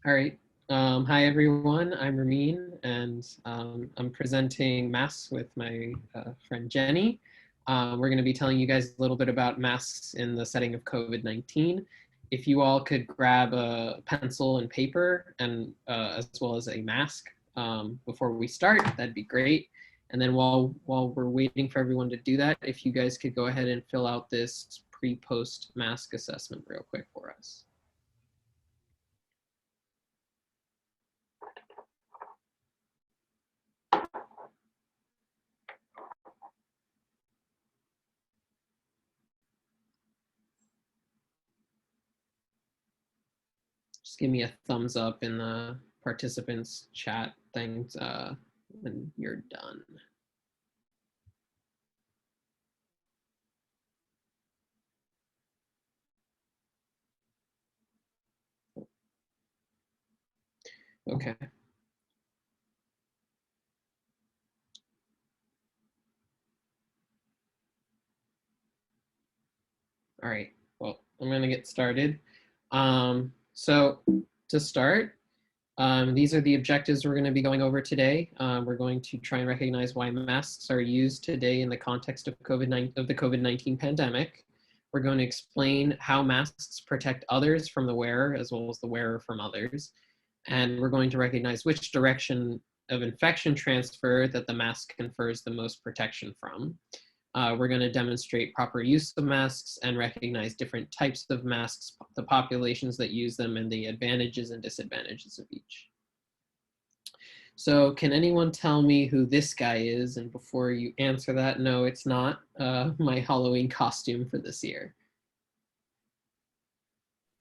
All right. Hi, everyone. I'm Ramin, and I'm presenting masks with my friend Jenny. We're going to be telling you guys a little bit about masks in the setting of COVID-19. If you all could grab a pencil and paper, and as well as a mask before we start, that'd be great. And then while we're waiting for everyone to do that, if you guys could go ahead and fill out this pre-post mask assessment real quick for us. Just give me a thumbs up in the participants chat things when you're done. Okay. All right, well, I'm gonna get started. So to start, these are the objectives we're going to be going over today. We're going to try and recognize why masks are used today in the context of the COVID-19 pandemic. We're going to explain how masks protect others from the wearer as well as the wearer from others. And we're going to recognize which direction of infection transfer that the mask confers the most protection from. We're going to demonstrate proper use of masks and recognize different types of masks, the populations that use them, and the advantages and disadvantages of each. So can anyone tell me who this guy is? And before you answer that, no, it's not my Halloween costume for this year.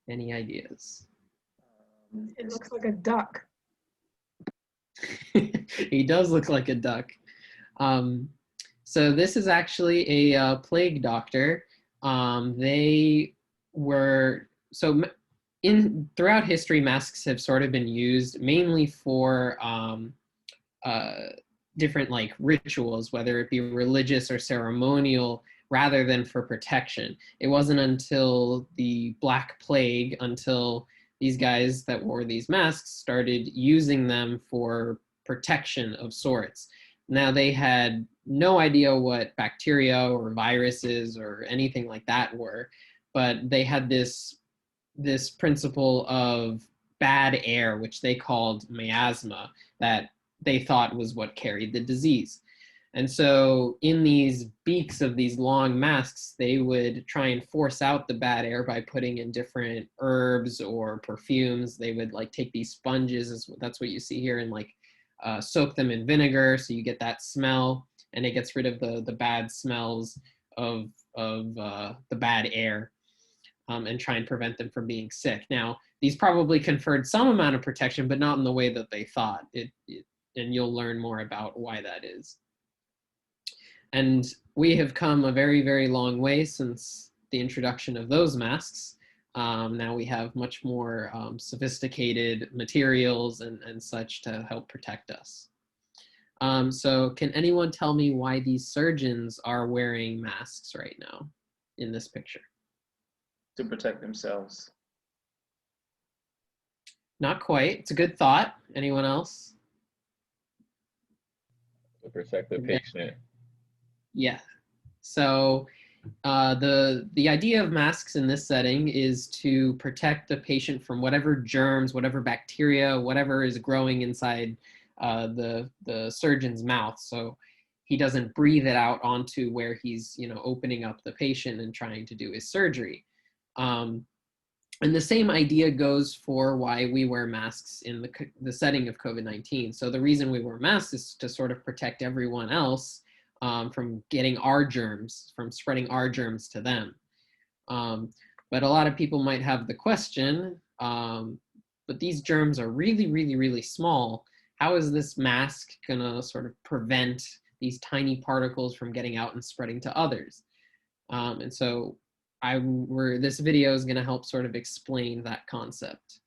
Any ideas? It looks like a duck. He does look like a duck. So this is actually a plague doctor. They were, so throughout history, masks have sort of been used mainly for different like rituals, whether it be religious or ceremonial, rather than for protection. It wasn't until the Black Plague, until these guys that wore these masks started using them for protection of sorts. Now they had no idea what bacteria or viruses or anything like that were, but they had this principle of bad air, which they called miasma, that they thought was what carried the disease. And so in these beaks of these long masks, they would try and force out the bad air by putting in different herbs or perfumes. They would like take these sponges, that's what you see here, and like soak them in vinegar so you get that smell, and it gets rid of the bad smells of the bad air, and try and prevent them from being sick. Now, these probably conferred some amount of protection, but not in the way that they thought. And you'll learn more about why that is. And we have come a very, very long way since the introduction of those masks. Now we have much more sophisticated materials and such to help protect us. So can anyone tell me why these surgeons are wearing masks right now in this picture? To protect themselves. Not quite. It's a good thought. Anyone else? To protect the patient. Yeah. So the idea of masks in this setting is to protect the patient from whatever germs, whatever bacteria, whatever is growing inside the surgeon's mouth. So he doesn't breathe it out onto where he's, opening up the patient and trying to do his surgery. And the same idea goes for why we wear masks in the setting of COVID-19. So the reason we wear masks is to sort of protect everyone else from getting our germs, from spreading our germs to them. But a lot of people might have the question, but these germs are really, really, really small. How is this mask gonna sort of prevent these tiny particles from getting out and spreading to others? And so this video is gonna help sort of explain that concept.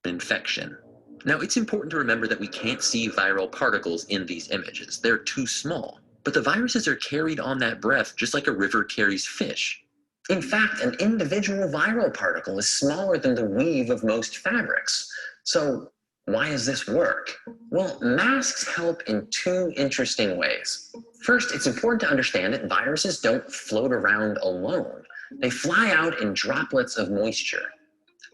Infection. Now, it's important to remember that we can't see viral particles in these images. They're too small. But the viruses are carried on that breath just like a river carries fish. In fact, an individual viral particle is smaller than the weave of most fabrics. So why does this work? Well, masks help in two interesting ways. First, it's important to understand that viruses don't float around alone. They fly out in droplets of moisture.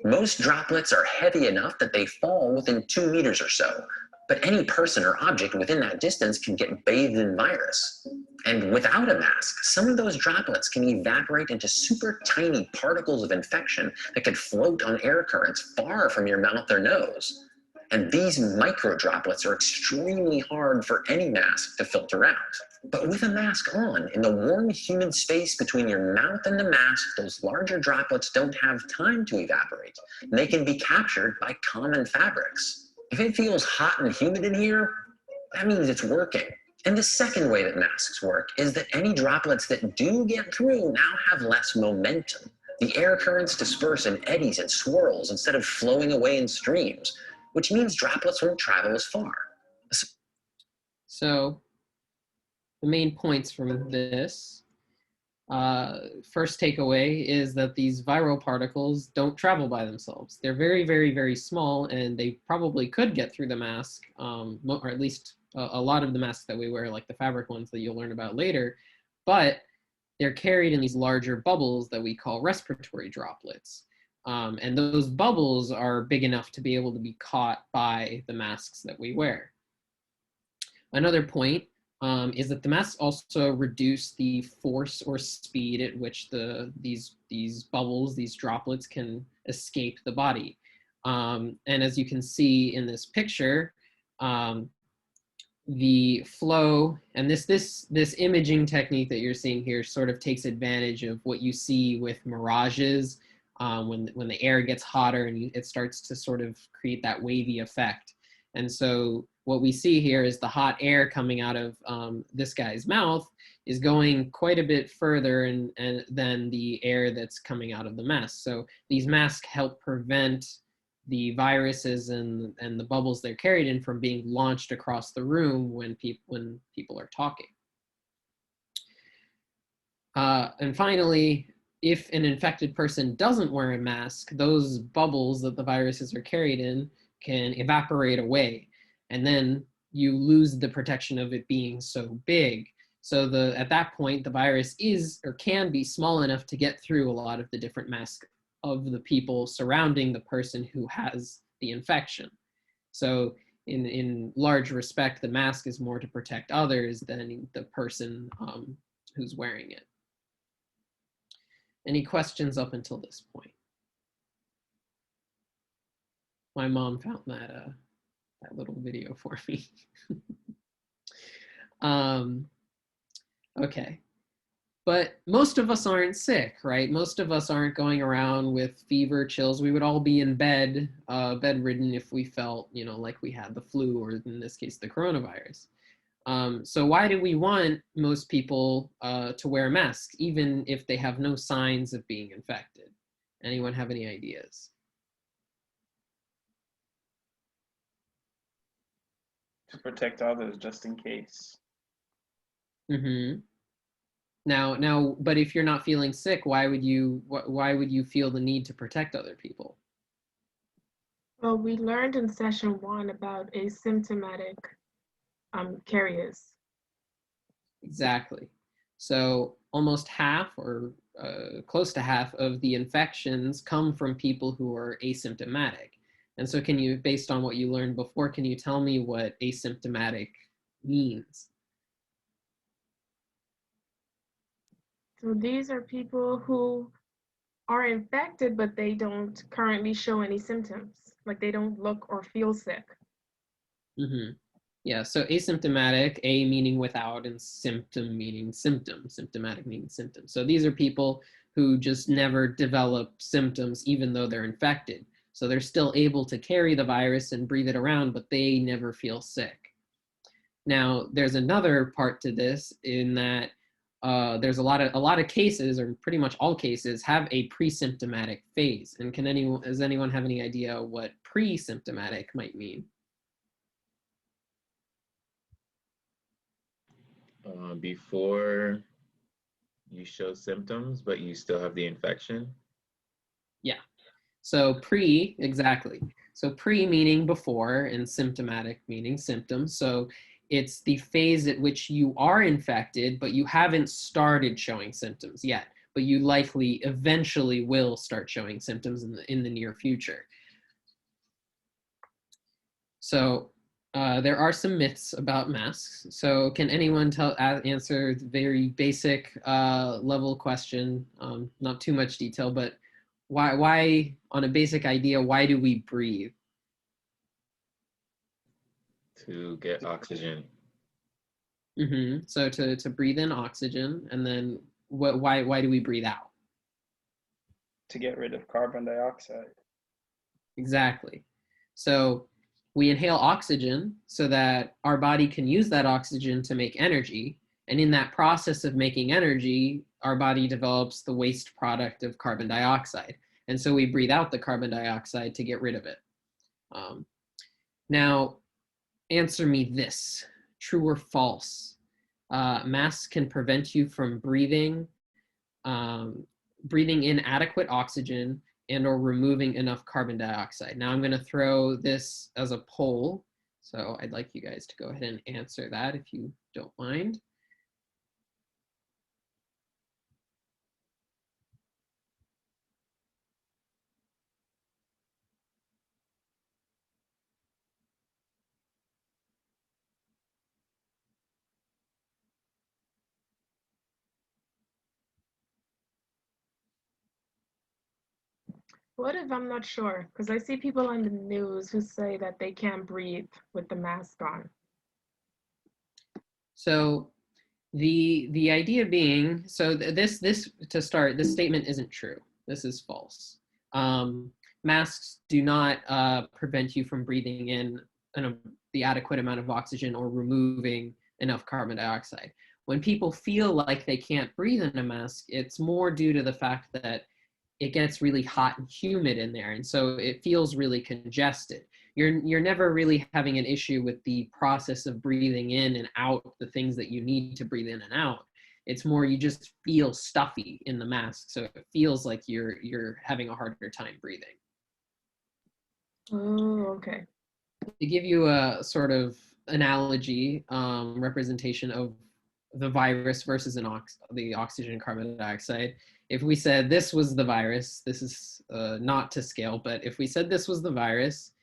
Most droplets are heavy enough that they fall within 2 meters or so, but any person or object within that distance can get bathed in virus. And without a mask, some of those droplets can evaporate into super tiny particles of infection that could float on air currents far from your mouth or nose. And these micro droplets are extremely hard for any mask to filter out. But with a mask on, in the warm, humid space between your mouth and the mask, those larger droplets don't have time to evaporate. And they can be captured by common fabrics. If it feels hot and humid in here, that means it's working. And the second way that masks work is that any droplets that do get through now have less momentum. The air currents disperse in eddies and swirls instead of flowing away in streams, which means droplets won't travel as far. So the main points from this, first takeaway is that these viral particles don't travel by themselves. They're very, very, very small, and they probably could get through the mask, or at least a lot of the masks that we wear, like the fabric ones that you'll learn about later, but they're carried in these larger bubbles that we call respiratory droplets. And those bubbles are big enough to be able to be caught by the masks that we wear. Another point is that the masks also reduce the force or speed at which these bubbles, these droplets, can escape the body. And as you can see in this picture, the flow and this imaging technique that you're seeing here sort of takes advantage of what you see with mirages when the air gets hotter and it starts to sort of create that wavy effect. And so what we see here is the hot air coming out of this guy's mouth is going quite a bit further and than the air that's coming out of the mask. So these masks help prevent the viruses and the bubbles they're carried in from being launched across the room when people are talking. And finally, if an infected person doesn't wear a mask, those bubbles that the viruses are carried in can evaporate away. And then you lose the protection of it being so big. So at that point, the virus is or can be small enough to get through a lot of the different masks of the people surrounding the person who has the infection. So in large respect, the mask is more to protect others than the person who's wearing it. Any questions up until this point? My mom found that little video for me. Okay. But most of us aren't sick, right? Most of us aren't going around with fever, chills. We would all be in bed, bedridden if we felt, like we had the flu or in this case, the coronavirus. So why do we want most people to wear masks, even if they have no signs of being infected? Anyone have any ideas? To protect others, just in case. Mm-hmm. Now, but if you're not feeling sick, why would you feel the need to protect other people? Well, we learned in session 1 about asymptomatic carriers. Exactly. So almost half or close to half of the infections come from people who are asymptomatic. And so can you, based on what you learned before, can you tell me what asymptomatic means? So these are people who are infected, but they don't currently show any symptoms, like they don't look or feel sick. Mm-hmm. Yeah, so asymptomatic, A meaning without, and symptom meaning symptom, symptomatic meaning symptom. So these are people who just never develop symptoms even though they're infected. So they're still able to carry the virus and breathe it around, but they never feel sick. Now, there's another part to this in that there's a lot of cases, or pretty much all cases, have a pre-symptomatic phase. And does anyone have any idea what pre-symptomatic might mean? Before You show symptoms, but you still have the infection. Yeah. So exactly. So pre meaning before and symptomatic meaning symptoms. So it's the phase at which you are infected, but you haven't started showing symptoms yet, but you likely eventually will start showing symptoms in the near future. So there are some myths about masks. So can anyone answer the very basic level question? Not too much detail, but why on a basic idea, why do we breathe? To get oxygen. So to breathe in oxygen, and then why do we breathe out? To get rid of carbon dioxide. Exactly. So we inhale oxygen so that our body can use that oxygen to make energy. And in that process of making energy, our body develops the waste product of carbon dioxide. And so we breathe out the carbon dioxide to get rid of it. Now, answer me this, true or false? Masks can prevent you from breathing in adequate oxygen and or removing enough carbon dioxide. Now I'm going to throw this as a poll. So I'd like you guys to go ahead and answer that if you don't mind. What if I'm not sure? Because I see people on the news who say that they can't breathe with the mask on. So the idea being, so this to start, this statement isn't true. This is false. Masks do not prevent you from breathing in the adequate amount of oxygen or removing enough carbon dioxide. When people feel like they can't breathe in a mask, it's more due to the fact that it gets really hot and humid in there, and so it feels really congested. You're never really having an issue with the process of breathing in and out the things that you need to breathe in and out. It's more you just feel stuffy in the mask, so it feels like you're having a harder time breathing. Oh, okay. To give you a sort of analogy, representation of the virus versus the oxygen and carbon dioxide, if we said this was the virus, this is not to scale, but if we said this was the virus,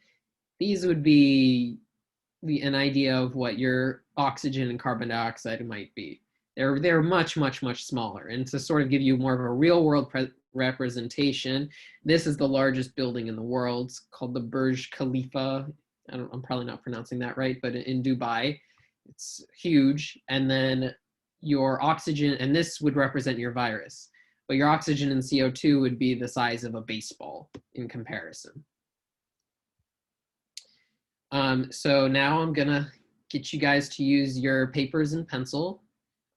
these would be an idea of what your oxygen and carbon dioxide might be. They're much, much, much smaller. And to sort of give you more of a real world representation, this is the largest building in the world. It's called the Burj Khalifa. I'm probably not pronouncing that right, but in Dubai, it's huge. And then your oxygen, and this would represent your virus, but your oxygen and CO2 would be the size of a baseball in comparison. So now I'm gonna get you guys to use your papers and pencil.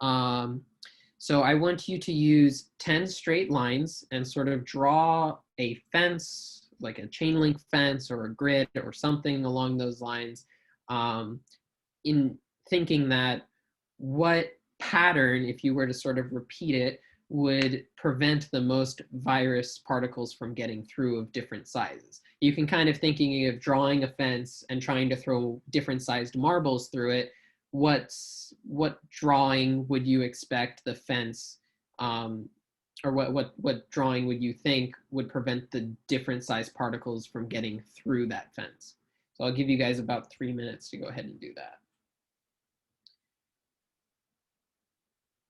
So I want you to use 10 straight lines and sort of draw a fence, like a chain link fence or a grid or something along those lines, in thinking that what pattern, if you were to sort of repeat it, would prevent the most virus particles from getting through of different sizes. You can kind of thinking of drawing a fence and trying to throw different sized marbles through it. What drawing would you expect the fence, or what drawing would you think would prevent the different sized particles from getting through that fence? So I'll give you guys about 3 minutes to go ahead and do that.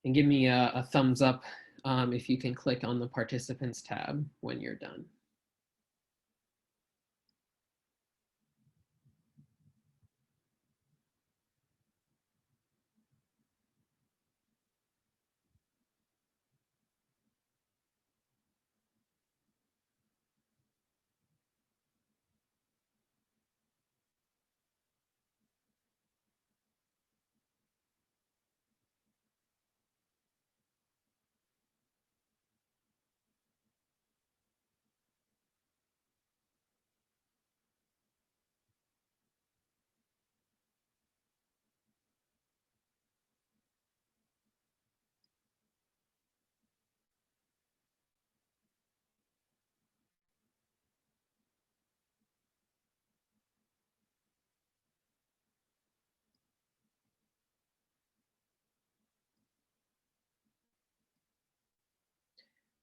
And give me a thumbs up if you can click on the participants tab when you're done.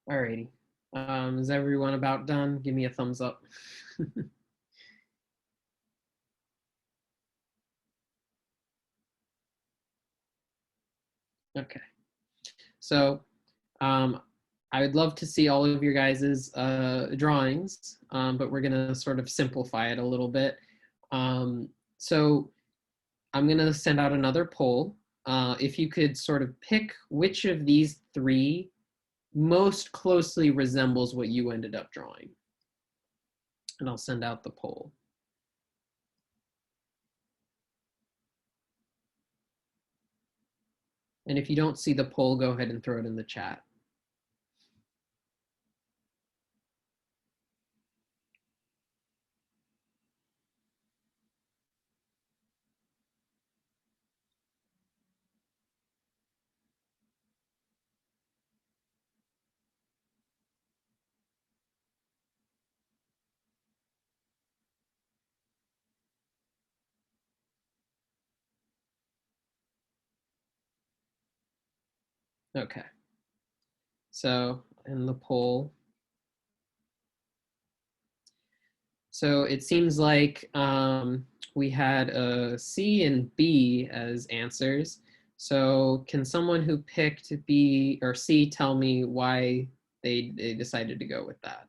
Alrighty. Is everyone about done? Give me a thumbs up. Okay. So I would love to see all of your guys' drawings, but we're going to sort of simplify it a little bit. So I'm going to send out another poll. If you could sort of pick which of these three most closely resembles what you ended up drawing. And I'll send out the poll. And if you don't see the poll, go ahead and throw it in the chat. Okay. So in the poll, so it seems like we had a C and B as answers. So can someone who picked B or C tell me why they decided to go with that?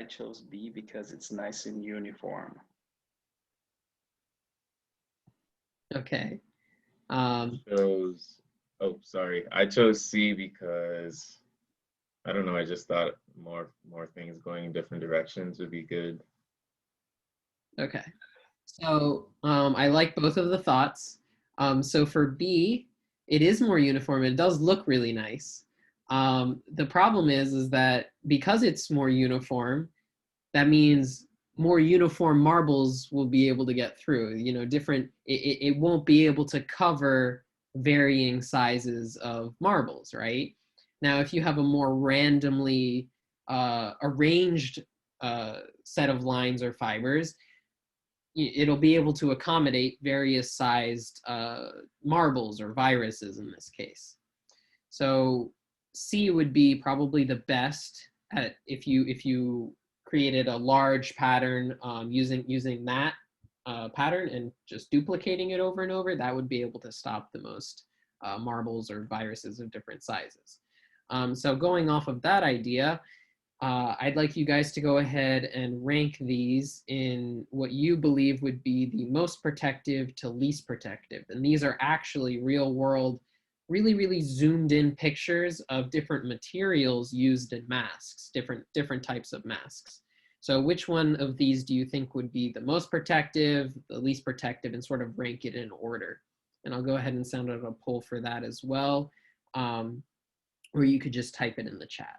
I chose B because it's nice and uniform. Okay. Oh, sorry. I chose C because I don't know. I just thought more things going in different directions would be good. Okay. So I like both of the thoughts. So for B, it is more uniform. It does look really nice. The problem is that because it's more uniform, that means more uniform marbles will be able to get through. You know, it won't be able to cover varying sizes of marbles, right? Now, if you have a more randomly arranged set of lines or fibers, it'll be able to accommodate various sized marbles or viruses in this case. So C would be probably the best at if you created a large pattern using that pattern and just duplicating it over and over, that would be able to stop the most marbles or viruses of different sizes. So going off of that idea, I'd like you guys to go ahead and rank these in what you believe would be the most protective to least protective. And these are actually real world, really, really zoomed in pictures of different materials used in masks, different types of masks. So which one of these do you think would be the most protective, the least protective, and sort of rank it in order? And I'll go ahead and send out a poll for that as well, or you could just type it in the chat.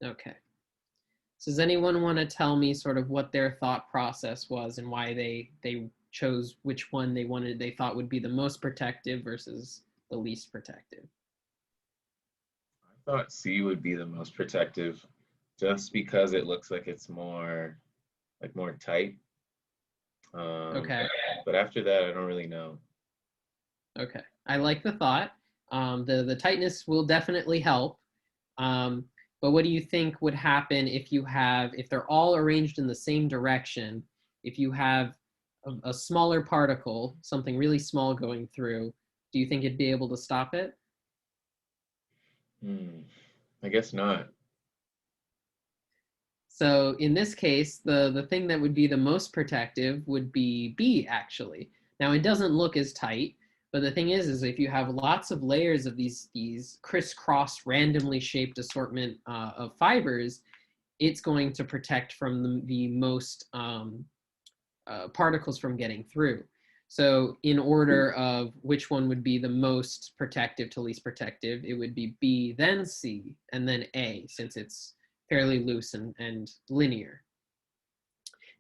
Okay. So does anyone want to tell me sort of what their thought process was and why they chose which one they thought would be the most protective versus the least protective? I thought C would be the most protective just because it looks like it's more tight. Okay. But after that, I don't really know. Okay. I like the thought. The tightness will definitely help. But what do you think would happen if they're all arranged in the same direction, if you have a smaller particle, something really small going through, do you think it'd be able to stop it? I guess not. So in this case, the thing that would be the most protective would be B, actually. Now, it doesn't look as tight, but the thing is if you have lots of layers of these crisscross randomly shaped assortment of fibers, it's going to protect from the most particles from getting through. So in order of which one would be the most protective to least protective, it would be B, then C, and then A, since it's fairly loose and linear.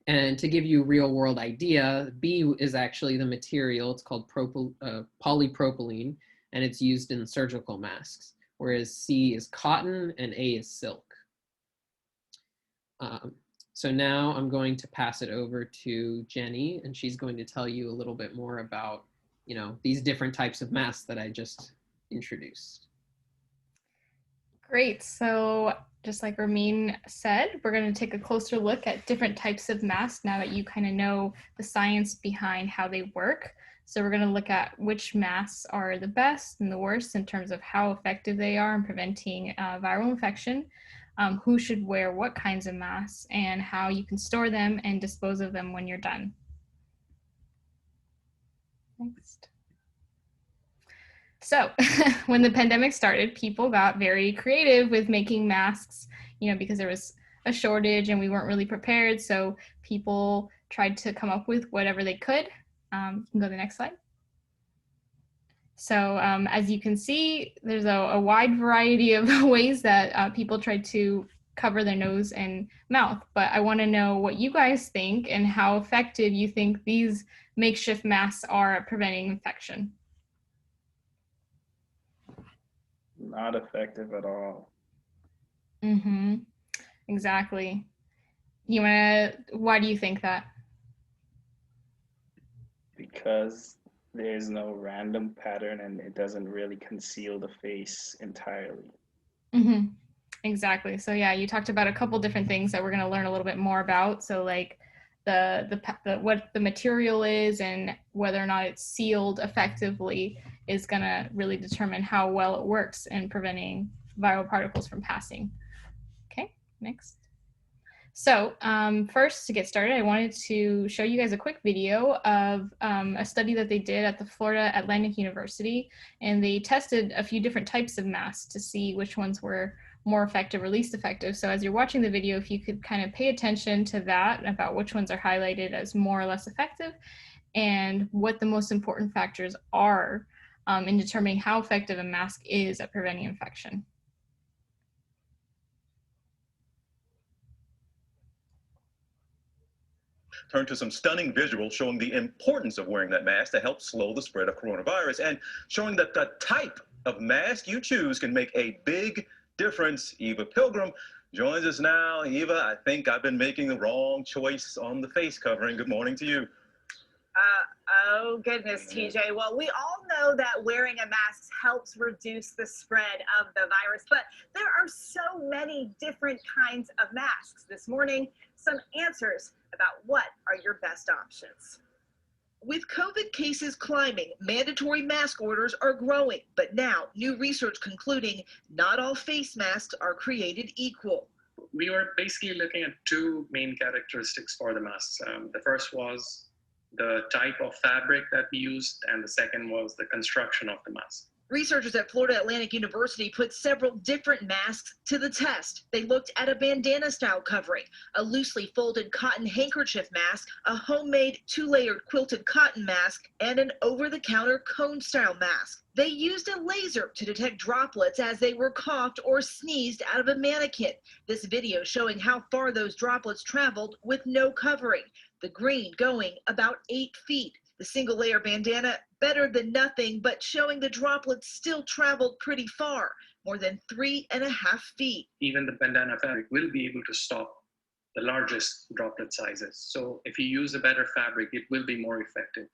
And to give you a real world idea, B is actually the material. It's called polypropylene, and it's used in surgical masks, whereas C is cotton and A is silk. So now I'm going to pass it over to Jenny, and she's going to tell you a little bit more about, you know, these different types of masks that I just introduced. Great. So just like Ramin said, we're going to take a closer look at different types of masks now that you kind of know the science behind how they work. So we're going to look at which masks are the best and the worst in terms of how effective they are in preventing viral infection, who should wear what kinds of masks, and how you can store them and dispose of them when you're done. Next. So when the pandemic started, people got very creative with making masks, you know, because there was a shortage and we weren't really prepared. So people tried to come up with whatever they could. You can go to the next slide. So as you can see, there's a wide variety of ways that people tried to cover their nose and mouth. But I want to know what you guys think and how effective you think these makeshift masks are at preventing infection. Not effective at all. Mm-hmm. Exactly. Why do you think that? Because there's no random pattern and it doesn't really conceal the face entirely. Mm-hmm. Exactly. So yeah, you talked about a couple different things that we're going to learn a little bit more about. So like what the material is and whether or not it's sealed effectively is going to really determine how well it works in preventing viral particles from passing. Okay, next. So first, to get started, I wanted to show you guys a quick video of a study that they did at the Florida Atlantic University, and they tested a few different types of masks to see which ones were more effective or least effective. So as you're watching the video, if you could kind of pay attention to that, about which ones are highlighted as more or less effective, and what the most important factors are in determining how effective a mask is at preventing infection. Turn to some stunning visuals showing the importance of wearing that mask to help slow the spread of coronavirus, and showing that the type of mask you choose can make a big difference. Eva Pilgrim joins us now. Eva, I think I've been making the wrong choice on the face covering. Good morning to you. Oh, goodness, TJ. Well, we all know that wearing a mask helps reduce the spread of the virus, but there are so many different kinds of masks. This morning, some answers about what are your best options. With COVID cases climbing, mandatory mask orders are growing, but now new research concluding not all face masks are created equal. We were basically looking at two main characteristics for the masks. The first was the type of fabric that we used, and the second was the construction of the mask. Researchers at Florida Atlantic University put several different masks to the test. They looked at a bandana-style covering, a loosely folded cotton handkerchief mask, a homemade two-layered quilted cotton mask, and an over-the-counter cone-style mask. They used a laser to detect droplets as they were coughed or sneezed out of a mannequin. This video showing how far those droplets traveled with no covering. The green going about 8 feet. The single layer bandana, better than nothing, but showing the droplets still traveled pretty far, more than 3.5 feet. Even the bandana fabric will be able to stop the largest droplet sizes. So if you use a better fabric, it will be more effective.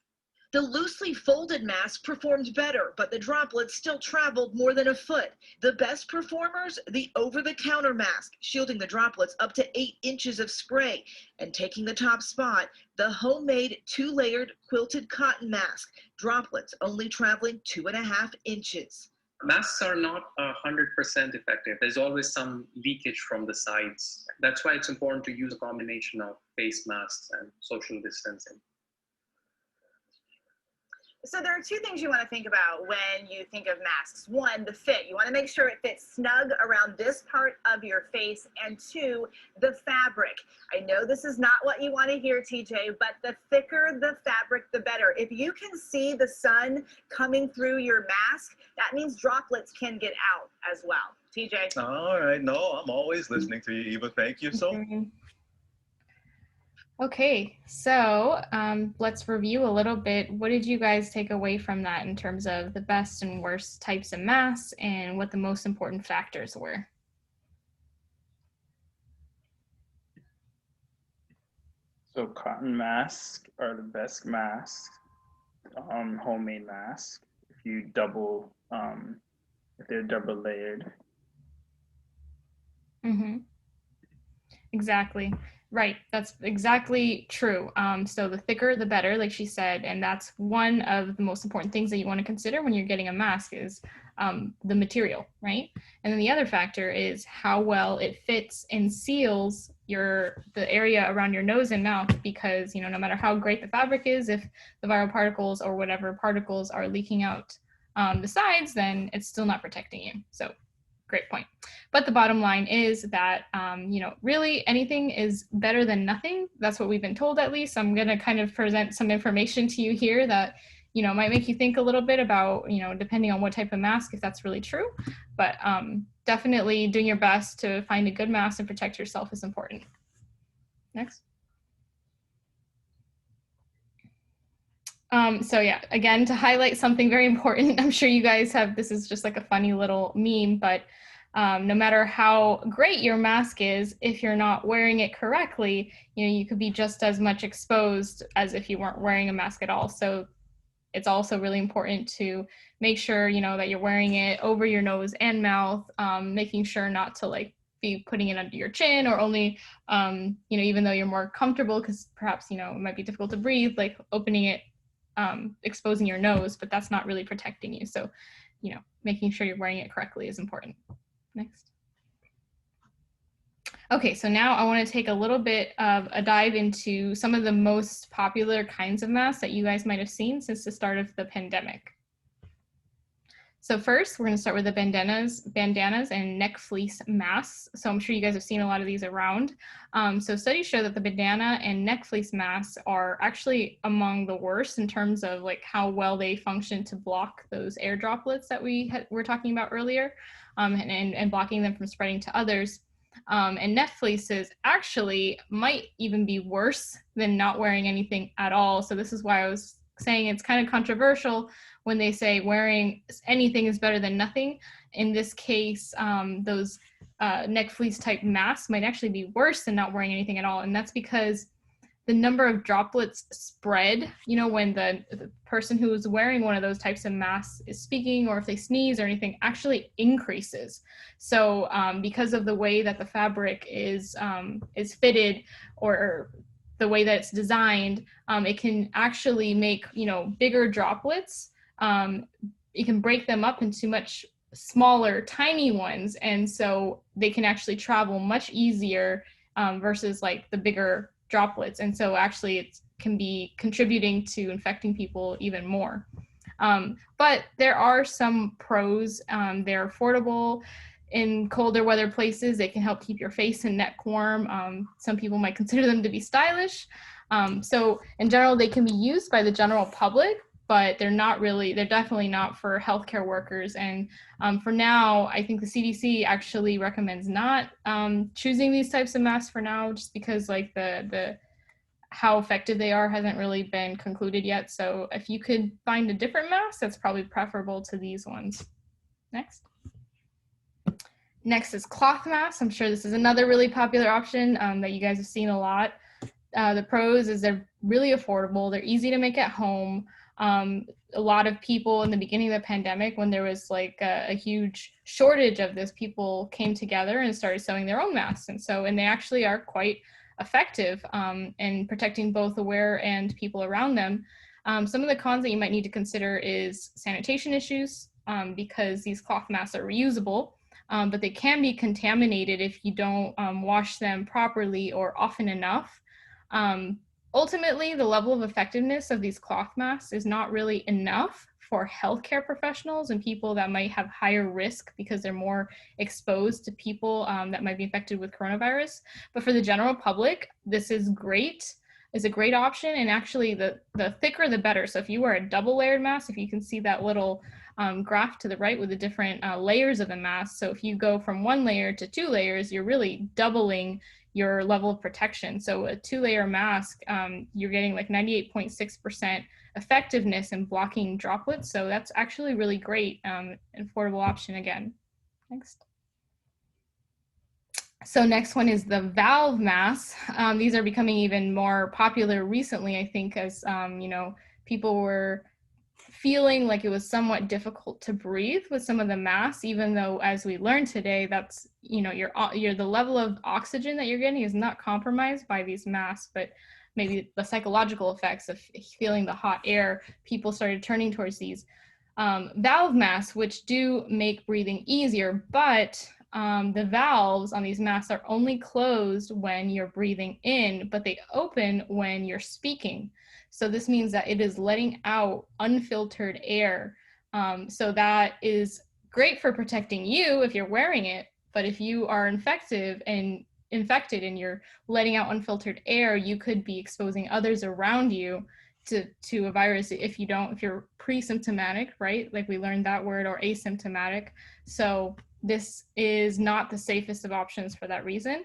The loosely folded mask performed better, but the droplets still traveled more than a foot. The best performers, the over-the-counter mask, shielding the droplets up to 8 inches of spray. And taking the top spot, the homemade two-layered quilted cotton mask, droplets only traveling 2.5 inches. Masks are not 100% effective. There's always some leakage from the sides. That's why it's important to use a combination of face masks and social distancing. So there are two things you want to think about when you think of masks. One, the fit. You want to make sure it fits snug around this part of your face. And two, the fabric. I know this is not what you want to hear, TJ, but the thicker the fabric, the better. If you can see the sun coming through your mask, that means droplets can get out as well. TJ. All right. No, I'm always listening to you, Eva. Thank you so much. Okay, so let's review a little bit. What did you guys take away from that in terms of the best and worst types of masks and what the most important factors were? So cotton masks are the best masks, homemade masks. If you double, if they're double layered. Mm-hmm. Exactly. Right. That's exactly true. So the thicker, the better, like she said, and that's one of the most important things that you want to consider when you're getting a mask is the material, right? And then the other factor is how well it fits and seals the area around your nose and mouth, because no matter how great the fabric is, if the viral particles or whatever particles are leaking out the sides, then it's still not protecting you. So great point. But the bottom line is that, really anything is better than nothing. That's what we've been told, at least. I'm going to kind of present some information to you here that, might make you think a little bit about, depending on what type of mask, if that's really true. But definitely doing your best to find a good mask and protect yourself is important. Next. So yeah, again, to highlight something very important, I'm sure you guys have, this is just like a funny little meme, but no matter how great your mask is, if you're not wearing it correctly, you could be just as much exposed as if you weren't wearing a mask at all. So it's also really important to make sure, that you're wearing it over your nose and mouth, making sure not to be putting it under your chin, or only, even though you're more comfortable, because perhaps, it might be difficult to breathe, opening it, exposing your nose, but that's not really protecting you. So, making sure you're wearing it correctly is important. Next. Okay, so now I want to take a little bit of a dive into some of the most popular kinds of masks that you guys might have seen since the start of the pandemic. So first, we're going to start with the bandanas and neck fleece masks. So I'm sure you guys have seen a lot of these around. So studies show that the bandana and neck fleece masks are actually among the worst in terms of how well they function to block those air droplets that we were talking about earlier, and blocking them from spreading to others. And neck fleeces actually might even be worse than not wearing anything at all. So this is why I was saying it's kind of controversial when they say wearing anything is better than nothing. In this case, those neck fleece type masks might actually be worse than not wearing anything at all. And that's because the number of droplets spread, when the person who is wearing one of those types of masks is speaking, or if they sneeze or anything, actually increases. So because of the way that the fabric is fitted, or the way that it's designed, it can actually make, bigger droplets. It can break them up into much smaller, tiny ones. And so they can actually travel much easier versus the bigger droplets. And so actually it can be contributing to infecting people even more. But there are some pros. They're affordable in colder weather places. They can help keep your face and neck warm. Some people might consider them to be stylish. So in general, they can be used by the general public, but they're definitely not for healthcare workers. And for now, I think the CDC actually recommends not choosing these types of masks for now, just because the how effective they are hasn't really been concluded yet. So if you could find a different mask, that's probably preferable to these ones. Next. Next is cloth masks. I'm sure this is another really popular option that you guys have seen a lot. The pros is they're really affordable. They're easy to make at home. A lot of people in the beginning of the pandemic, when there was a huge shortage of this, people came together and started sewing their own masks. And they actually are quite effective in protecting both the wearer and people around them. Some of the cons that you might need to consider is sanitation issues, because these cloth masks are reusable, but they can be contaminated if you don't wash them properly or often enough. ultimately, the level of effectiveness of these cloth masks is not really enough for healthcare professionals and people that might have higher risk because they're more exposed to people that might be infected with coronavirus. But for the general public, this is great. Is a great option, and actually the thicker the better. So if you wear a double layered mask, if you can see that little graph to the right with the different layers of the mask, so if you go from 1 layer to 2 layers, you're really doubling your level of protection. So a 2-layer mask, you're getting like 98.6% effectiveness in blocking droplets. So that's actually really great, an affordable option again. Next. So next one is the valve masks. These are becoming even more popular recently, I think, as you know, people were feeling like it was somewhat difficult to breathe with some of the masks, even though, as we learned today, that's, you know, the level of oxygen that you're getting is not compromised by these masks, but maybe the psychological effects of feeling the hot air, people started turning towards these valve masks, which do make breathing easier, but the valves on these masks are only closed when you're breathing in, but they open when you're speaking. So this means that it is letting out unfiltered air. So that is great for protecting you if you're wearing it, but if you are infected and you're letting out unfiltered air, you could be exposing others around you to a virus if you're pre-symptomatic, right? Like we learned that word, or asymptomatic. So this is not the safest of options for that reason.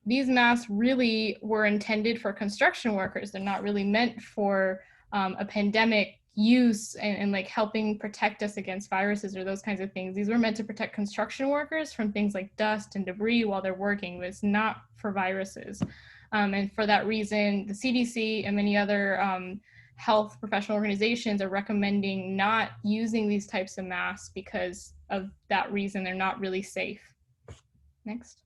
These masks really were intended for construction workers. They're not really meant for a pandemic use and like helping protect us against viruses or those kinds of things. These were meant to protect construction workers from things like dust and debris while they're working, but it's not for viruses. And for that reason, the CDC and many other health professional organizations are recommending not using these types of masks because of that reason. They're not really safe. Next.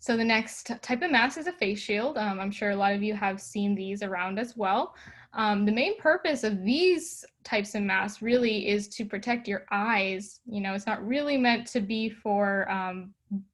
So the next type of mask is a face shield. I'm sure a lot of you have seen these around as well. The main purpose of these types of masks really is to protect your eyes. You know, it's not really meant to be for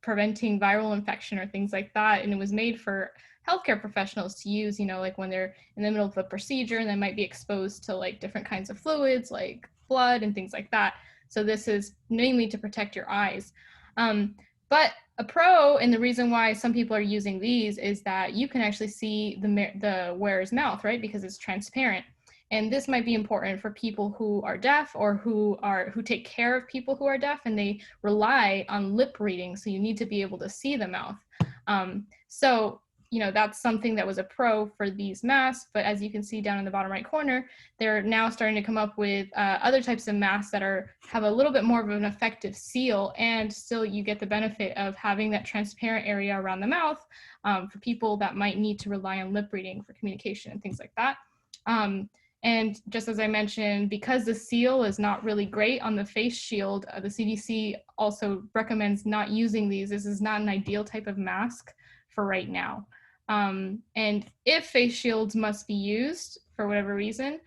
preventing viral infection or things like that. And it was made for healthcare professionals to use, you know, like when they're in the middle of a procedure and they might be exposed to like different kinds of fluids like blood and things like that. So this is mainly to protect your eyes. But a pro, and the reason why some people are using these, is that you can actually see the wearer's mouth, right? Because it's transparent. And this might be important for people who are deaf or who take care of people who are deaf, and they rely on lip reading. So you need to be able to see the mouth. So, you know, that's something that was a pro for these masks. But as you can see down in the bottom right corner, they're now starting to come up with other types of masks that have a little bit more of an effective seal, and still you get the benefit of having that transparent area around the mouth for people that might need to rely on lip reading for communication and things like that. And just as I mentioned, because the seal is not really great on the face shield, the CDC also recommends not using these. This is not an ideal type of mask for right now. And if face shields must be used for whatever reason,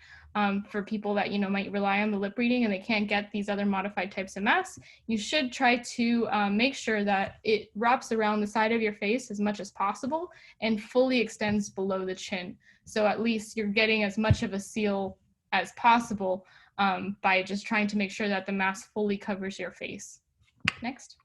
for people that, you know, might rely on the lip reading and they can't get these other modified types of masks, you should try to make sure that it wraps around the side of your face as much as possible and fully extends below the chin. So at least you're getting as much of a seal as possible by just trying to make sure that the mask fully covers your face. Next.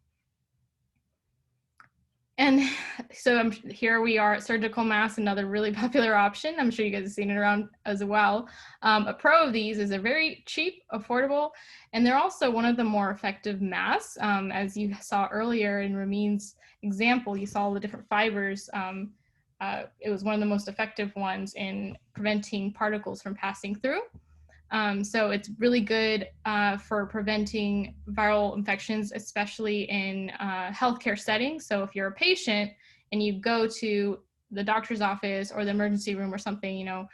And so here we are at surgical masks, another really popular option. I'm sure you guys have seen it around as well. A pro of these is they're very cheap, affordable, and they're also one of the more effective masks. As you saw earlier in Ramin's example, you saw all the different fibers. It was one of the most effective ones in preventing particles from passing through. So it's really good for preventing viral infections, especially in healthcare settings. So if you're a patient and you go to the doctor's office or the emergency room or something, you know,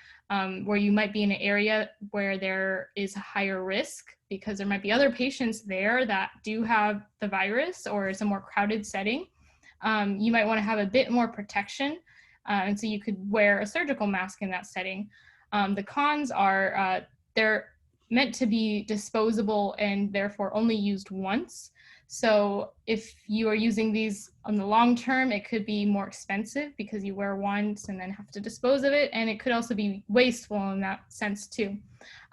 where you might be in an area where there is a higher risk because there might be other patients there that do have the virus, or it's a more crowded setting, you might want to have a bit more protection. And so you could wear a surgical mask in that setting. The cons are they're meant to be disposable and therefore only used once. So if you are using these on the long term, it could be more expensive because you wear once and then have to dispose of it. And it could also be wasteful in that sense too.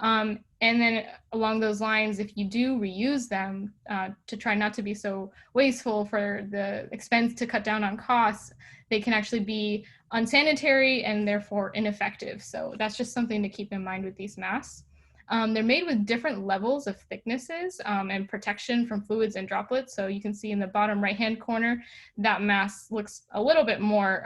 And then along those lines, if you do reuse them to try not to be so wasteful for the expense to cut down on costs, they can actually be unsanitary and therefore ineffective. So that's just something to keep in mind with these masks. They're made with different levels of thicknesses and protection from fluids and droplets. So you can see in the bottom right-hand corner, that mask looks a little bit more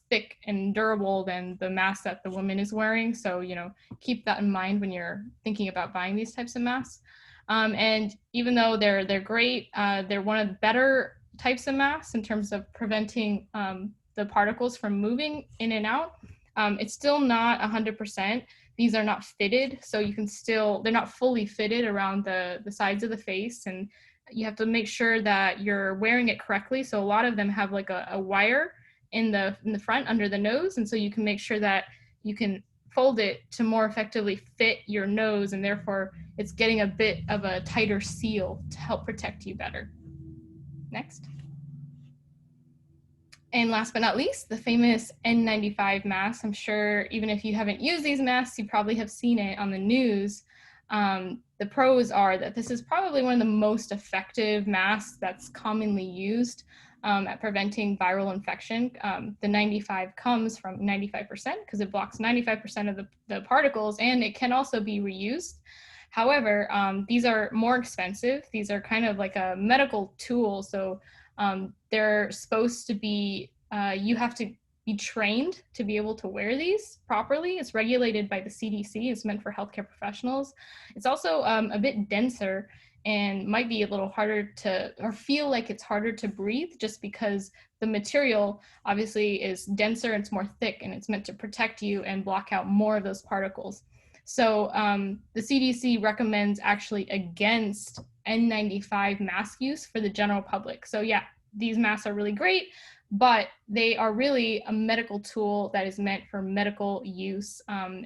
thick and durable than the mask that the woman is wearing. So, you know, keep that in mind when you're thinking about buying these types of masks. And even though they're great, they're one of the better types of masks in terms of preventing the particles from moving in and out. It's still not 100%. These are not fitted, so you can still, they're not fully fitted around the sides of the face, and you have to make sure that you're wearing it correctly. So a lot of them have like a wire in the front under the nose, and so you can make sure that you can fold it to more effectively fit your nose, and therefore it's getting a bit of a tighter seal to help protect you better. Next. And last but not least, the famous N95 mask. I'm sure even if you haven't used these masks, you probably have seen it on the news. The pros are that this is probably one of the most effective masks that's commonly used at preventing viral infection. The 95 comes from 95% because it blocks 95% of the particles, and it can also be reused. However, these are more expensive. These are kind of like a medical tool. So they're supposed to be, you have to be trained to be able to wear these properly. It's regulated by the CDC. It's meant for healthcare professionals. It's also a bit denser and might be a little harder to, or feel like it's harder to breathe, just because the material obviously is denser, it's more thick, and it's meant to protect you and block out more of those particles. So the CDC recommends actually against N95 mask use for the general public. So yeah, these masks are really great, but they are really a medical tool that is meant for medical use,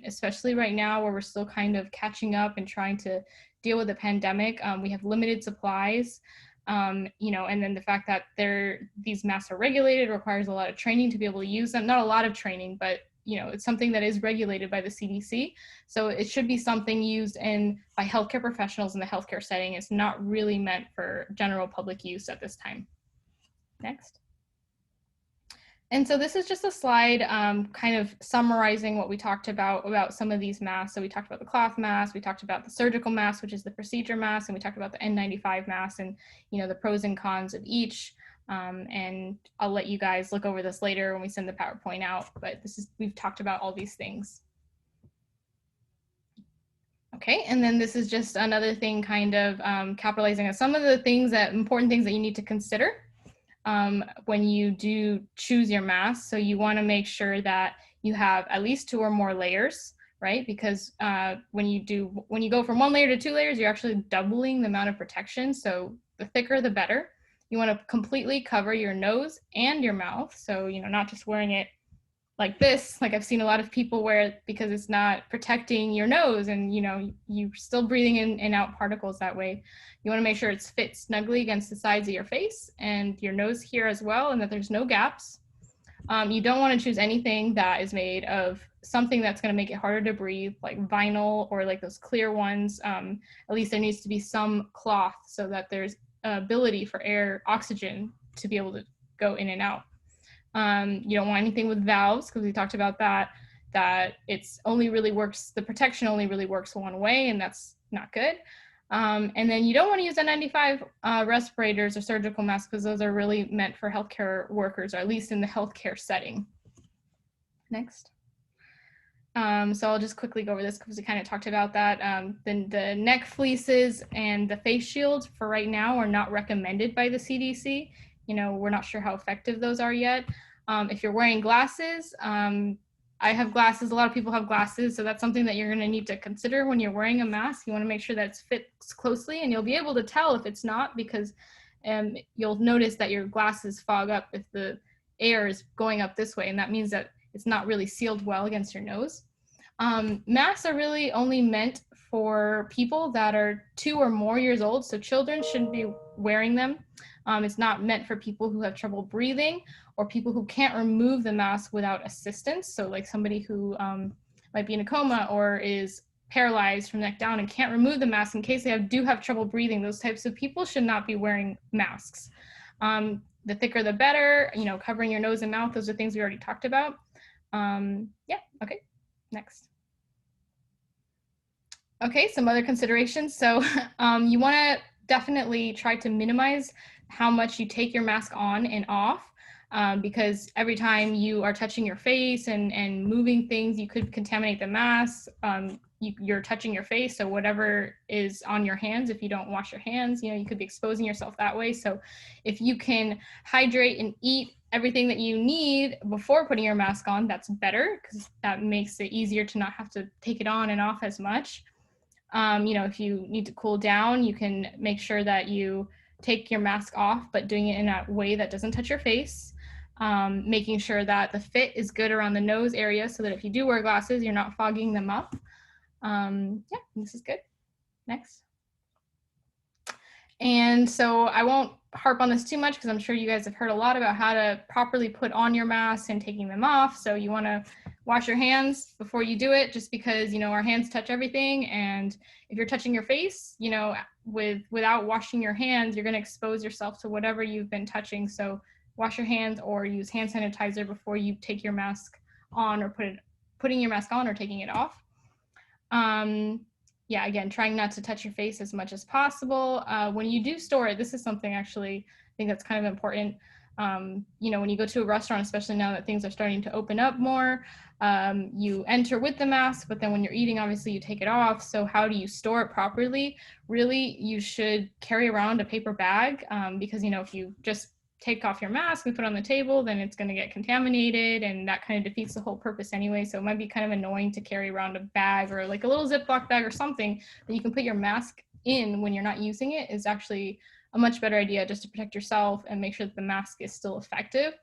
especially right now where we're still kind of catching up and trying to deal with the pandemic. We have limited supplies, you know, and then the fact that these masks are regulated requires a lot of training to be able to use them. Not a lot of training, but you know, it's something that is regulated by the CDC. So it should be something used by healthcare professionals in the healthcare setting. It's not really meant for general public use at this time. Next. And so this is just a slide kind of summarizing what we talked about some of these masks. So we talked about the cloth mask, we talked about the surgical mask, which is the procedure mask, and we talked about the N95 mask and, you know, the pros and cons of each. And I'll let you guys look over this later when we send the PowerPoint out, but we've talked about all these things. Okay, and then this is just another thing kind of capitalizing on some of the important things that you need to consider when you do choose your mask. So you want to make sure that you have at least 2 or more layers, right? Because when you go from 1 layer to 2 layers, you're actually doubling the amount of protection. So the thicker, the better. You want to completely cover your nose and your mouth. So, you know, not just wearing it like this, like I've seen a lot of people wear it because it's not protecting your nose, and, you know, you're still breathing in and out particles that way. You want to make sure it's fit snugly against the sides of your face and your nose here as well, and that there's no gaps. You don't want to choose anything that is made of something that's going to make it harder to breathe, like vinyl or like those clear ones. At least there needs to be some cloth so that there's ability for oxygen to be able to go in and out. You don't want anything with valves, because we talked about that it's only really works, the protection only really works one way, and that's not good. And then you don't want to use N95 respirators or surgical masks, because those are really meant for healthcare workers, or at least in the healthcare setting. Next. So I'll just quickly go over this because we kind of talked about that. Then the neck fleeces and the face shields for right now are not recommended by the CDC. You know, we're not sure how effective those are yet. If you're wearing glasses, I have glasses, a lot of people have glasses, so that's something that you're going to need to consider when you're wearing a mask. You want to make sure that it fits closely, and you'll be able to tell if it's not, because you'll notice that your glasses fog up if the air is going up this way, and that means that it's not really sealed well against your nose. Masks are really only meant for people that are 2 or more years old, so children shouldn't be wearing them. It's not meant for people who have trouble breathing or people who can't remove the mask without assistance. So like somebody who might be in a coma or is paralyzed from the neck down and can't remove the mask in case they do have trouble breathing. Those types of people should not be wearing masks. The thicker the better, you know, covering your nose and mouth, those are things we already talked about. Yeah, okay, next. Okay, some other considerations. So you wanna definitely try to minimize how much you take your mask on and off, because every time you are touching your face and moving things, you could contaminate the mask. You're touching your face, so whatever is on your hands, if you don't wash your hands, you know, you could be exposing yourself that way. So if you can hydrate and eat everything that you need before putting your mask on, that's better, because that makes it easier to not have to take it on and off as much. You know, if you need to cool down, you can make sure that you take your mask off, but doing it in a way that doesn't touch your face. Making sure that the fit is good around the nose area so that if you do wear glasses, you're not fogging them up. Yeah, this is good. Next. And so I won't harp on this too much because I'm sure you guys have heard a lot about how to properly put on your mask and taking them off. So you want to wash your hands before you do it, just because, you know, our hands touch everything. And if you're touching your face, you know, without washing your hands, you're going to expose yourself to whatever you've been touching. So wash your hands or use hand sanitizer before you take your mask on or putting your mask on or taking it off. Yeah, again, trying not to touch your face as much as possible. When you do store it, this is something actually I think that's kind of important. You know, when you go to a restaurant, especially now that things are starting to open up more, you enter with the mask, but then when you're eating, obviously you take it off. So how do you store it properly? Really, you should carry around a paper bag, because, you know, if you just take off your mask and put it on the table, then it's going to get contaminated, and that kind of defeats the whole purpose anyway. So it might be kind of annoying to carry around a bag or like a little Ziploc bag or something that you can put your mask in when you're not using it is actually a much better idea, just to protect yourself and make sure that the mask is still effective.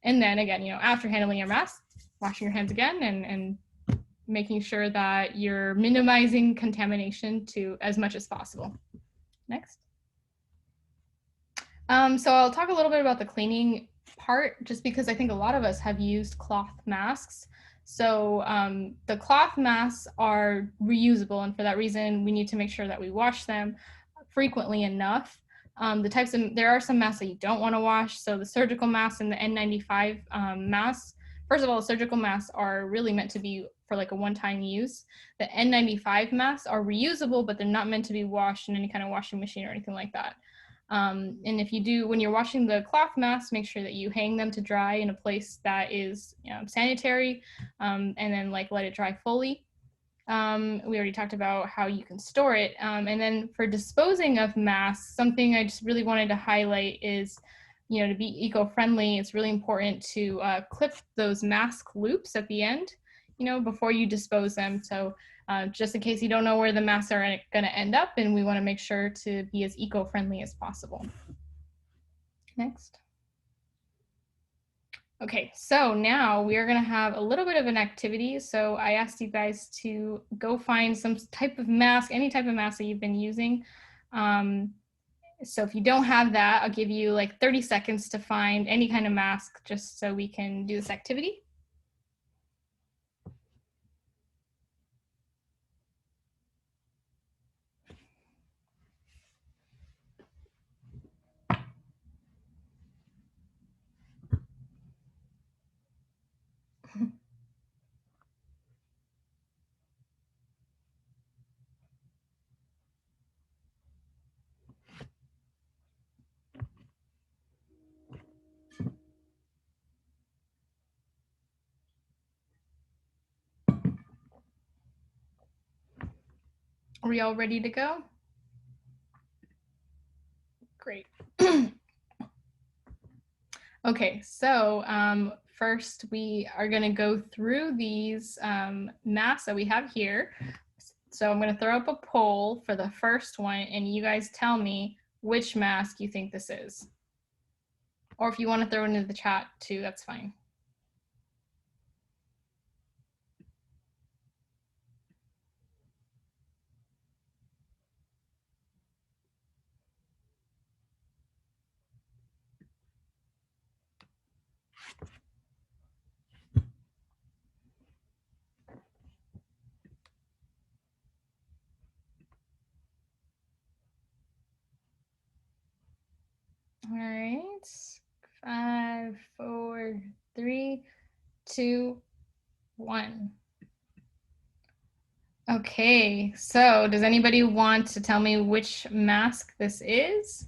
And then again, you know, after handling your mask, washing your hands again and making sure that you're minimizing contamination to as much as possible. Next. So I'll talk a little bit about the cleaning part, just because I think a lot of us have used cloth masks. So the cloth masks are reusable, and for that reason, we need to make sure that we wash them frequently enough. There are some masks that you don't want to wash. So the surgical masks and the N95 masks, first of all, surgical masks are really meant to be for like a one-time use. The N95 masks are reusable, but they're not meant to be washed in any kind of washing machine or anything like that. And if you do, when you're washing the cloth masks, make sure that you hang them to dry in a place that is, you know, sanitary, and then like let it dry fully. We already talked about how you can store it. And then for disposing of masks, something I just really wanted to highlight is, you know, to be eco-friendly, it's really important to clip those mask loops at the end, you know, before you dispose them. So just in case you don't know where the masks are going to end up, and we want to make sure to be as eco-friendly as possible. Next. Okay, so now we are going to have a little bit of an activity. So I asked you guys to go find some type of mask, any type of mask that you've been using. So if you don't have that, I'll give you like 30 seconds to find any kind of mask, just so we can do this activity. Are we all ready to go? Great. Okay, so first we are going to go through these masks that we have here. So I'm going to throw up a poll for the first one, and you guys tell me which mask you think this is. Or if you want to throw it into the chat too, that's fine. All right. 5, 4, 3, 2, 1. Okay, so does anybody want to tell me which mask this is?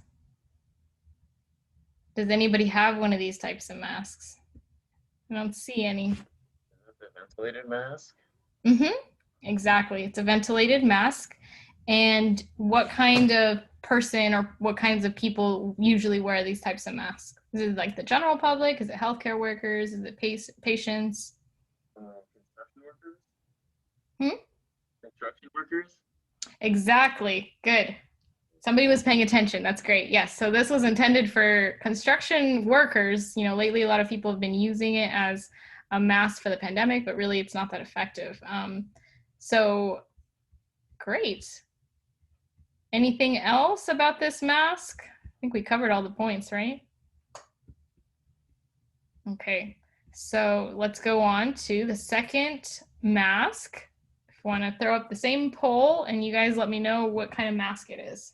Does anybody have one of these types of masks? I don't see any. The ventilated mask? Mm-hmm. Exactly. It's a ventilated mask. And what kind of person or what kinds of people usually wear these types of masks? Is it like the general public? Is it healthcare workers? Is it patients? Construction workers? Hmm? Construction workers? Exactly. Good. Somebody was paying attention. That's great. Yes. So this was intended for construction workers. You know, lately a lot of people have been using it as a mask for the pandemic, but really it's not that effective. So great. Anything else about this mask? I think we covered all the points, right? Okay. So let's go on to the second mask. If I want to throw up the same poll and you guys let me know what kind of mask it is.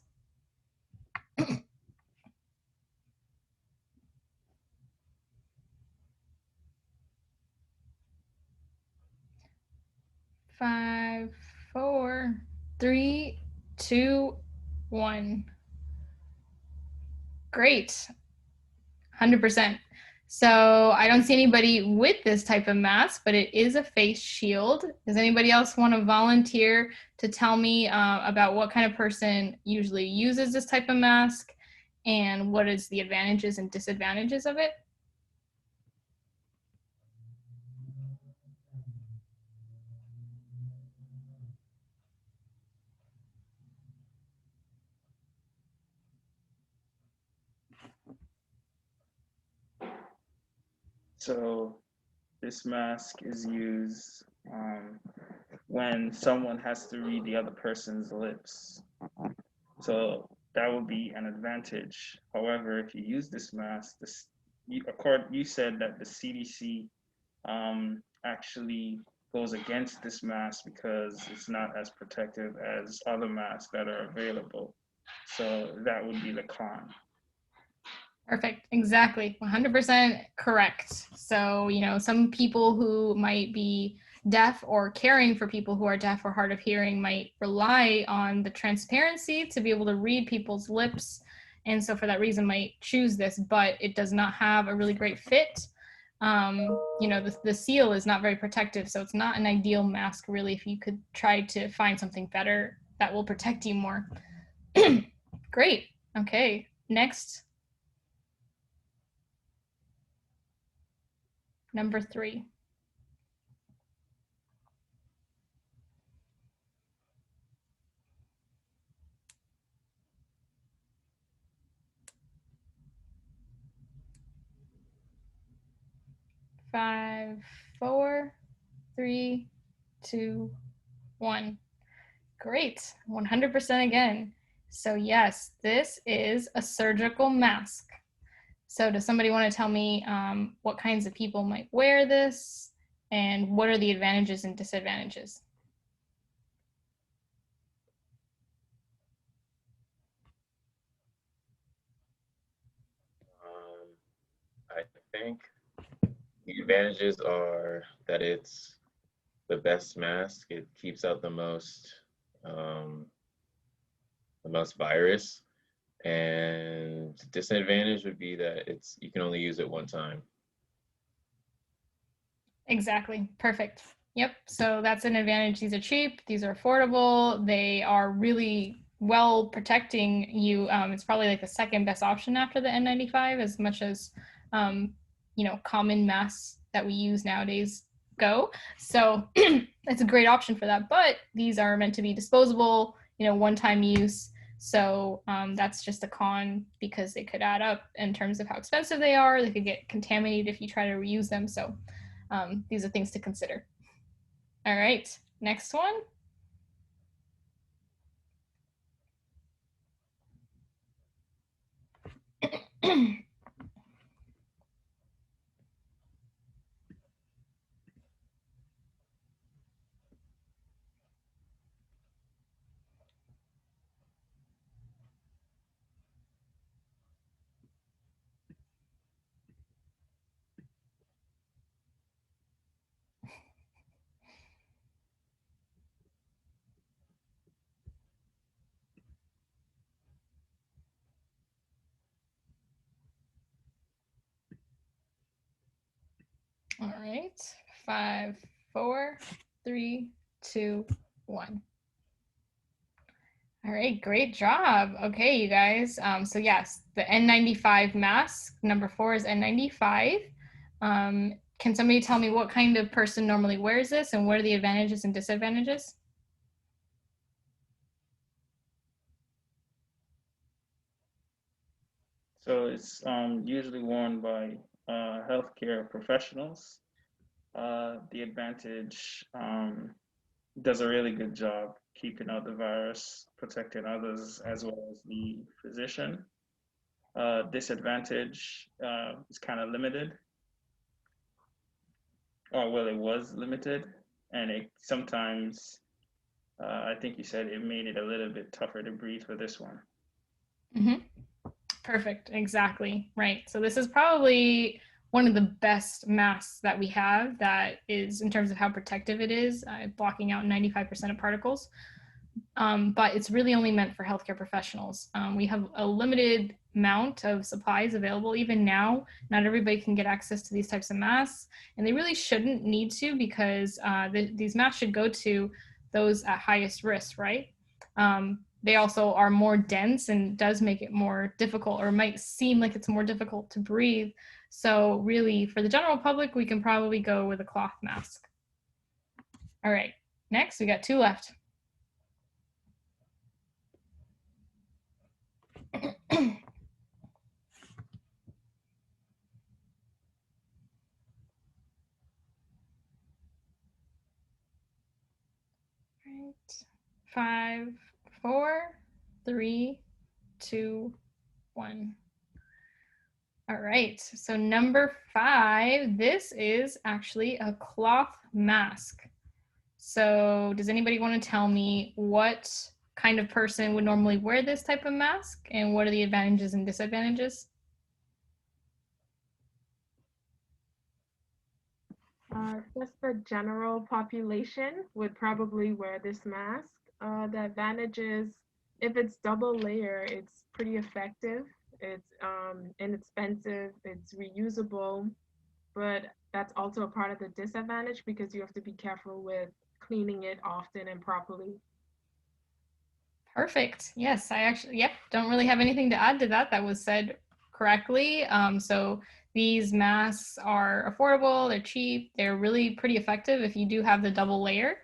5, 4, 3, 2, 1. Great. 100%. So I don't see anybody with this type of mask, but it is a face shield. Does anybody else want to volunteer to tell me about what kind of person usually uses this type of mask and what is the advantages and disadvantages of it? So this mask is used when someone has to read the other person's lips. So that would be an advantage. However, if you use this mask, you said that the CDC actually goes against this mask because it's not as protective as other masks that are available. So that would be the con. Perfect. Exactly. 100% correct. So, you know, some people who might be deaf or caring for people who are deaf or hard of hearing might rely on the transparency to be able to read people's lips. And so for that reason might choose this, but it does not have a really great fit. You know, the seal is not very protective. So it's not an ideal mask really if you could try to find something better that will protect you more. Great. Okay. Next. Number 3. Five, 4, 3, 2, 1. Great. 100% again. So yes, this is a surgical mask. So does somebody want to tell me what kinds of people might wear this and what are the advantages and disadvantages? I think the advantages are that it's the best mask. It keeps out um, the most virus. And disadvantage would be that you can only use it one time. Exactly. Perfect. Yep. So that's an advantage. These are cheap. These are affordable. They are really well protecting you. It's probably like the second best option after the N95, as much as you know, common masks that we use nowadays go. So it's a great option for that. But these are meant to be disposable, you know, one-time use. So that's just a con because they could add up in terms of how expensive they are. They could get contaminated if you try to reuse them. So these are things to consider. All right, next one. All right. 5, 4, 3, 2, 1. All right, great job. Okay, you guys. So yes, the N95 mask, number 4 is N95. Can somebody tell me what kind of person normally wears this and what are the advantages and disadvantages? So it's usually worn by healthcare professionals. The advantage does a really good job keeping out the virus, protecting others as well as the physician. Disadvantage is kind of limited. Oh, well, it was limited, and it sometimes, I think you said it made it a little bit tougher to breathe for this one. Mm-hmm. Perfect. Exactly. Right. So this is probably one of the best masks that we have that is in terms of how protective it is, blocking out 95% of particles. But it's really only meant for healthcare professionals. We have a limited amount of supplies available. Even now, not everybody can get access to these types of masks, and they really shouldn't need to because these masks should go to those at highest risk, right? They also are more dense and does make it more difficult, or might seem like it's more difficult to breathe. So really, for the general public, we can probably go with a cloth mask. All right, next, we got 2 left. Right. 5, 4, 3, 2, 1. All right. So number 5, this is actually a cloth mask. So does anybody want to tell me what kind of person would normally wear this type of mask and what are the advantages and disadvantages? Just the general population would probably wear this mask. The advantage is if it's double layer, it's pretty effective. It's inexpensive. It's reusable, but that's also a part of the disadvantage because you have to be careful with cleaning it often and properly. Perfect. Yes, I actually, yep, don't really have anything to add to that. That was said correctly. So these masks are affordable, they're cheap, they're really pretty effective if you do have the double layer.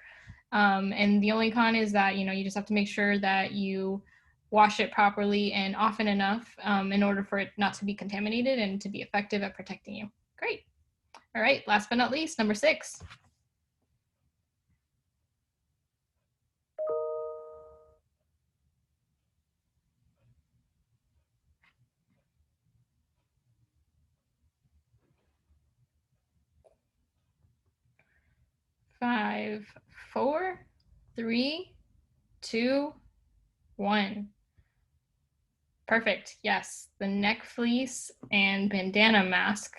And the only con is that, you just have to make sure that you wash it properly and often enough in order for it not to be contaminated and to be effective at protecting you. Great. All right, last but not least, number 6. 5, 4, 3, 2, 1. Perfect. Yes, the neck fleece and bandana mask.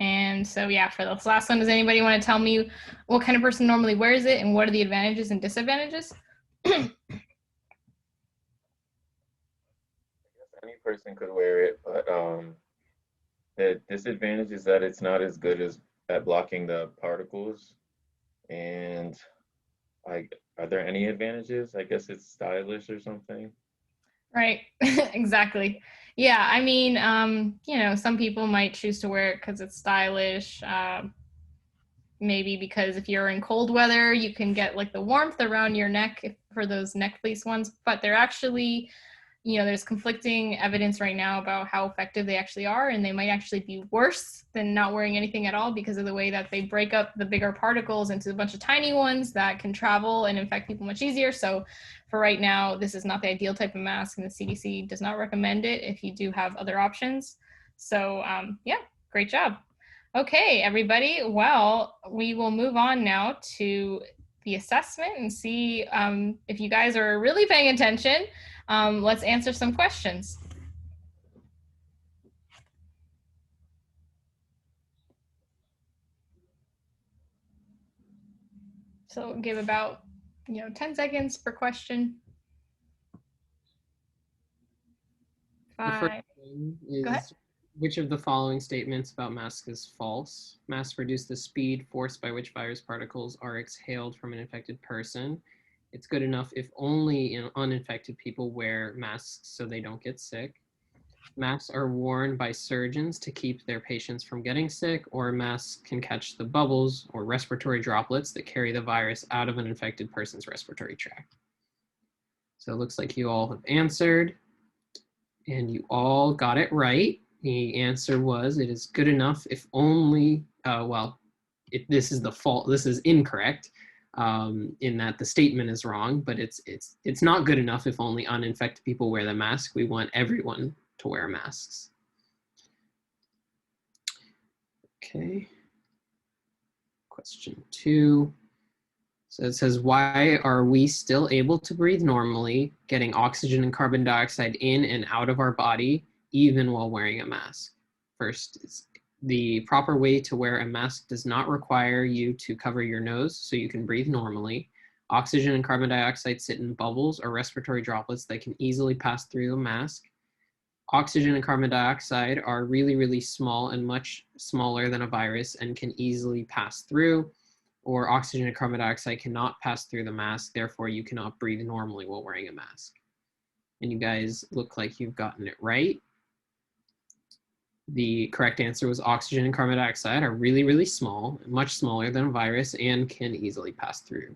And so, yeah, for this last one, does anybody want to tell me what kind of person normally wears it and what are the advantages and disadvantages? Any person could wear it, but the disadvantage is that it's not as good as at blocking the particles. And are there any advantages? I guess it's stylish or something. Right, exactly. Yeah, I mean, some people might choose to wear it because it's stylish. Maybe because if you're in cold weather, you can get like the warmth around your neck for those neck fleece ones, but they're actually, there's conflicting evidence right now about how effective they actually are, and they might actually be worse than not wearing anything at all because of the way that they break up the bigger particles into a bunch of tiny ones that can travel and infect people much easier. So for right now, this is not the ideal type of mask, and the CDC does not recommend it if you do have other options. So yeah, great job. Okay, everybody. Well, we will move on now to the assessment and see if you guys are really paying attention. Let's answer some questions. So we'll give about 10 seconds per question. 5. The first one is, Go ahead. Which of the following statements about masks is false? Masks reduce the speed, force by which virus particles are exhaled from an infected person. It's good enough if only uninfected people wear masks so they don't get sick. Masks are worn by surgeons to keep their patients from getting sick, or masks can catch the bubbles or respiratory droplets that carry the virus out of an infected person's respiratory tract. So it looks like you all have answered, and you all got it right. The answer was, it is good enough if only, this is the fault, this is incorrect, in that the statement is wrong, but it's not good enough if only uninfected people wear the mask. We want everyone to wear masks. Okay. Question 2. So it says, why are we still able to breathe normally, getting oxygen and carbon dioxide in and out of our body, even while wearing a mask? First, the proper way to wear a mask does not require you to cover your nose so you can breathe normally. Oxygen and carbon dioxide sit in bubbles or respiratory droplets that can easily pass through a mask. Oxygen and carbon dioxide are really, really small and much smaller than a virus and can easily pass through, or oxygen and carbon dioxide cannot pass through the mask, therefore you cannot breathe normally while wearing a mask. And you guys look like you've gotten it right. The correct answer was oxygen and carbon dioxide are really, really small, much smaller than a virus, and can easily pass through.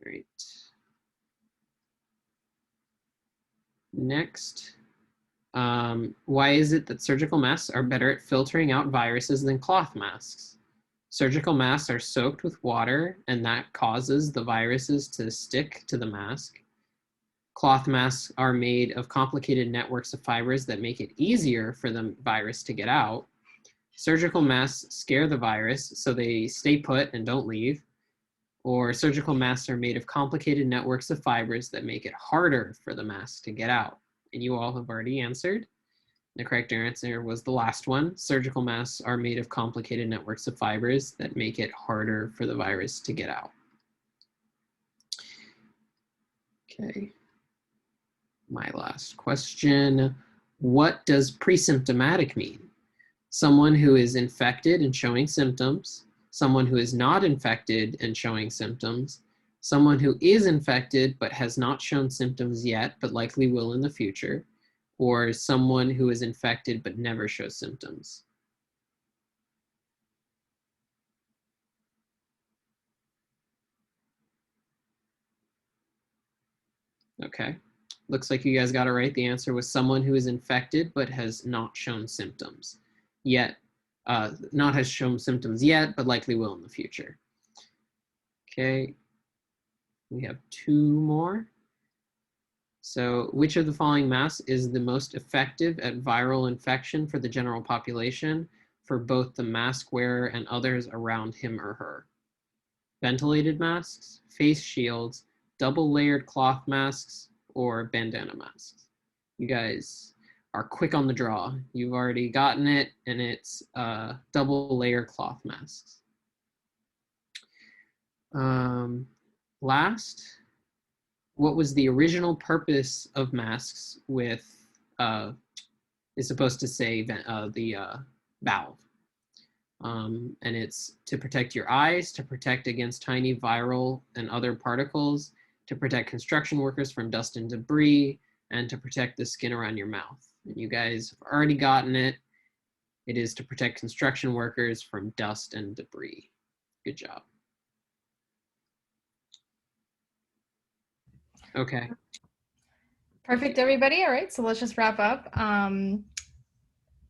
All right. Next. Why is it that surgical masks are better at filtering out viruses than cloth masks? Surgical masks are soaked with water, and that causes the viruses to stick to the mask. Cloth masks are made of complicated networks of fibers that make it easier for the virus to get out. Surgical masks scare the virus, so they stay put and don't leave. Or surgical masks are made of complicated networks of fibers that make it harder for the mask to get out. And you all have already answered. The correct answer was the last one. Surgical masks are made of complicated networks of fibers that make it harder for the virus to get out. Okay. My last question. What does pre-symptomatic mean? Someone who is infected and showing symptoms, someone who is not infected and showing symptoms, someone who is infected but has not shown symptoms yet but likely will in the future, or someone who is infected but never shows symptoms. Okay, looks like you guys got it right. The answer was someone who is infected but has not shown symptoms yet, not has shown symptoms yet, but likely will in the future. Okay, we have 2 more. So which of the following masks is the most effective at viral infection for the general population for both the mask wearer and others around him or her? Ventilated masks, face shields, double layered cloth masks, or bandana masks? You guys are quick on the draw. You've already gotten it, and it's double layer cloth masks. Last, what was the original purpose of masks with, is supposed to say the valve. And it's to protect your eyes, to protect against tiny viral and other particles, to protect construction workers from dust and debris, and to protect the skin around your mouth. And you guys have already gotten it. It is to protect construction workers from dust and debris. Good job. Okay. Perfect, everybody. All right, so let's just wrap up.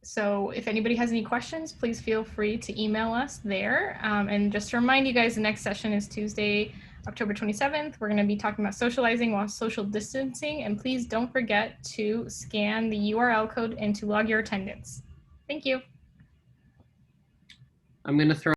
So if anybody has any questions, please feel free to email us there. And just to remind you guys, the next session is Tuesday, October 27th. We're going to be talking about socializing while social distancing. And please don't forget to scan the URL code and to log your attendance. Thank you. I'm going to throw